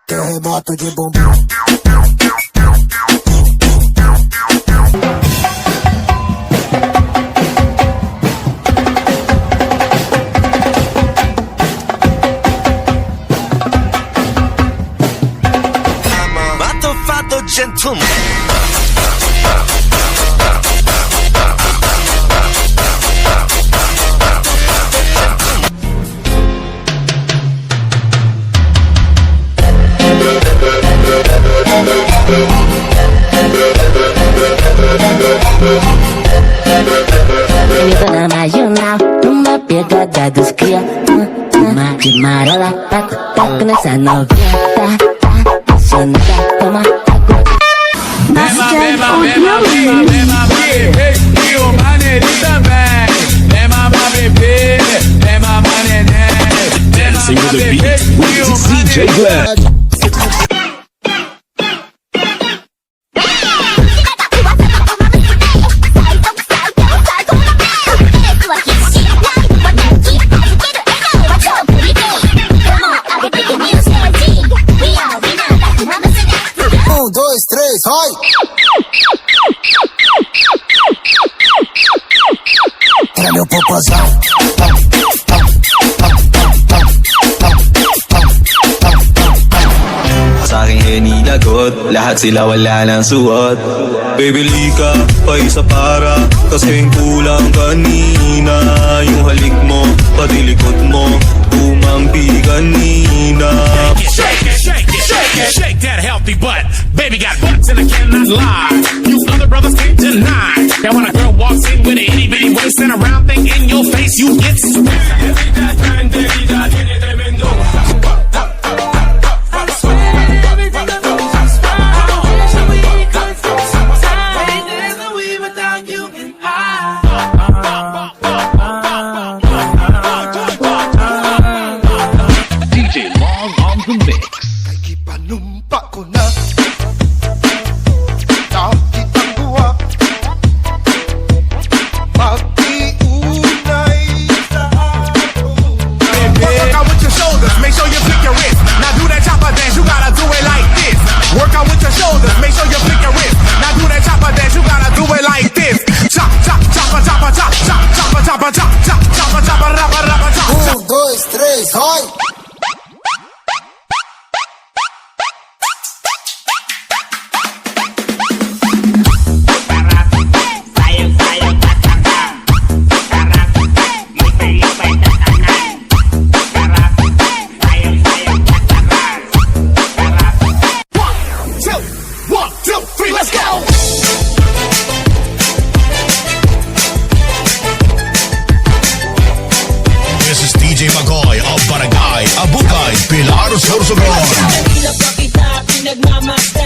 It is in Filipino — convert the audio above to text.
Terremoto de bumbum. Mato fatto gentleman. Me tô na marginal, numa pegada dos cria. Uma de marola, taco, taco nessa novinha. Tá, apaixonada, toma água. Beba, e o maneirinho também. Beba pra beber, beba pra neném. Dancing with the beat with DJ Glad. Dois, três, vai! Era meu popozão. Sa'king hinilagot, lahat sila wala ng suot. Bibili ka pa isa para kasing kulang kanina. Yung halik mo, pati likod mo, umampi kanina. Shake it, shake it, shake it, shake that healthy butt. Baby got butts and I cannot lie. You other brothers can't deny. Now when a girl walks in with an itty bitty waist and a round thing in your face, you get smacked. DJ Long on the mix. Panumpa ko na nakitang buwa mag-iunay sa ato. Work out with your shoulders, make sure you flick your wrist. Now do that chopper dance, you gotta do it like this. Work out with your shoulders, make sure you flick your wrist. Now do that chopper dance, you gotta do it like this. Chop, chop, chopper, chopper, chop, chop, chopper, chopper, chop, chop, chopper, chopper, rapper, rapper, chop, chop. Dois, três, vai! One, two, three, let's go! This is DJ Magoy of Barangay Abukay, Pilar, Sorsogon. Pinagmamasta